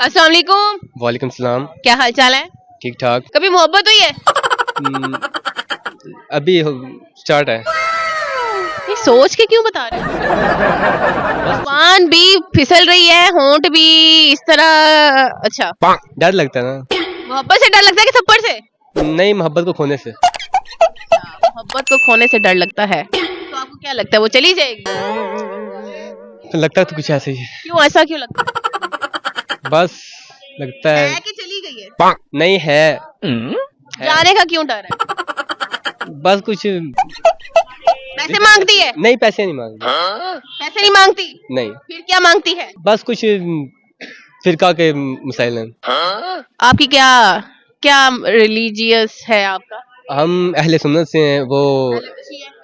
अस्सलाम वालेकुम। वालेकुम सलाम। क्या हाल चाल है? ठीक ठाक। कभी मोहब्बत हुई है? अभी स्टार्ट है। ये सोच के क्यों बता रहे हो? जुबान भी फिसल रही है, होंठ भी इस तरह। अच्छा, डर लगता है ना? मोहब्बत से डर लगता है कि थप्पड़ से? नहीं, मोहब्बत को खोने से। मोहब्बत को खोने से डर लगता है। तो आपको क्या लगता है वो चली जाएगी? तो लगता है तो कुछ ऐसे ही है। क्यों, ऐसा क्यों लगता है? बस लगता है कि चली गई है? नहीं है। जाने का क्यों डर है? बस कुछ पैसे मांगती है? नहीं, पैसे नहीं मांगती। पैसे नहीं मांगती? नहीं, फिर क्या मांगती है? बस कुछ फिरका के मसाइल हैं। आपकी क्या क्या रिलीजियस है आपका? हम अहले सुन्नत से हैं, वो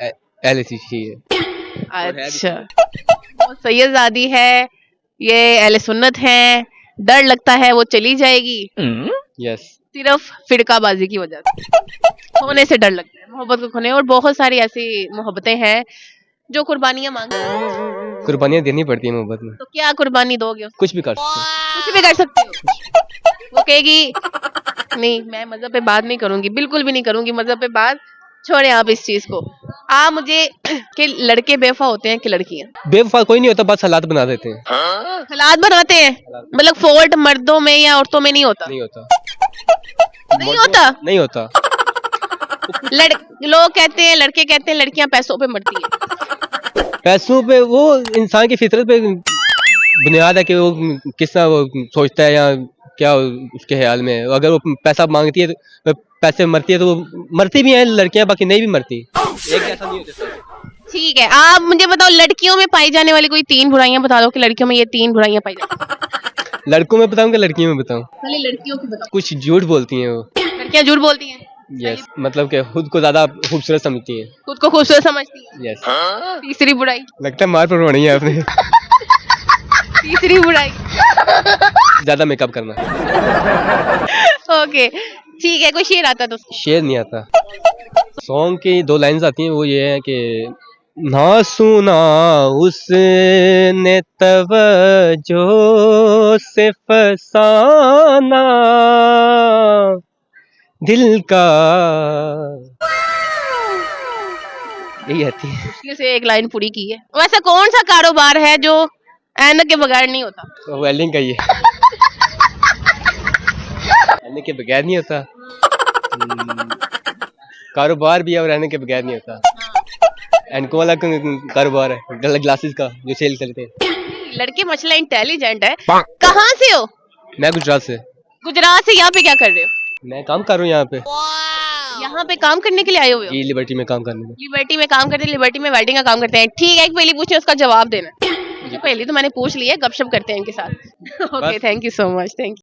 अहले शीशी है। अच्छा, वो सैयदजादी है, ये अहले सुन्नत है। डर लगता है वो चली जाएगी यस। सिर्फ फिरकाबाजी की वजह से। खोने से डर लगता है, मोहब्बत को खोने। और बहुत सारी ऐसी मोहब्बतें हैं जो कुर्बानियां मांगती हैं। कुर्बानियाँ देनी पड़ती है मोहब्बत में। तो क्या कुर्बानी दोगे उसको? कुछ भी कर सकते हैं। कुछ भी कर सकते हो। वो कहेगी नहीं, मैं मजहब पे बात नहीं करूंगी, बिल्कुल भी नहीं करूंगी मजहब पे बात। छोड़े आप इस चीज को। आप मुझे कि लड़के बेवफा होते हैं कि लड़कियां? बेवफा कोई नहीं होता, बस हालात बना देते हैं। हालात बनाते हैं? मतलब फॉल्ट मर्दों में या औरतों में नहीं होता? नहीं होता। नहीं होता? नहीं होता। लोग कहते हैं, लड़के कहते हैं लड़कियां पैसों पे मरती हैं। पैसों पे वो इंसान की फितरत पे बुनियाद है कि वो किस तरह वो सोचता है या क्या उसके ख्याल में है। अगर वो पैसा मांगती है तो पैसे मरती है, तो वो मरती भी हैं लड़कियां, बाकी नहीं भी मरती। एक जैसा नहीं होता। ठीक है, आप मुझे बताओ लड़कियों में पाई जाने वाली कोई 3 बुराइयां बता दो कि लड़कियों में ये 3 बुराइयां पाई जाती। लड़कों में बताऊं कि लड़कियों में बताऊं? पहले लड़कियों की बताओ। कुछ झूठ बोलती हैं वो। लड़कियां झूठ बोलती हैं? यस, मतलब कि खुद को ज्यादा खूबसूरत समझती हैं। खुद को खूबसूरत समझती हैं? यस। तीसरी बुराई? लगता है मार पड़वानी है आपने। तीसरी बुराई? ज्यादा मेकअप करना। ओके, ठीक है। कोई शेर आता तो? शेर नहीं आता। सॉन्ग की 2 लाइन्स आती हैं, वो ये है कि ना सुना उसने तवज्जो से फसाना दिल का। यही आती है। मुश्किल से एक लाइन पूरी की है। वैसा कौन सा कारोबार है जो ऐनक के बगैर नहीं होता? तो वेल्डिंग का ही है। रहने के बगैर नहीं होता। कारोबार भी है और रहने के बगैर नहीं होता। एंको वाला कारोबार है, ग्लासेस का जो सेल करते हैं। लड़के मसला इंटेलिजेंट है। कहाँ से हो? मैं गुजरात से। गुजरात से? यहाँ पे क्या कर रहे हो? मैं काम कर रहा हूँ यहाँ पे। यहाँ पे काम करने के लिए आए हुए हो? जी, लिबर्टी में काम करने में। लिबर्टी में काम करते हैं? लिबर्टी में वेल्डिंग का काम करते हैं। ठीक है, एक पहली पूछे उसका जवाब देना। पहली तो मैंने पूछ ली है, गपशप करते हैं इनके साथ। Okay, thank you so much. Thank you.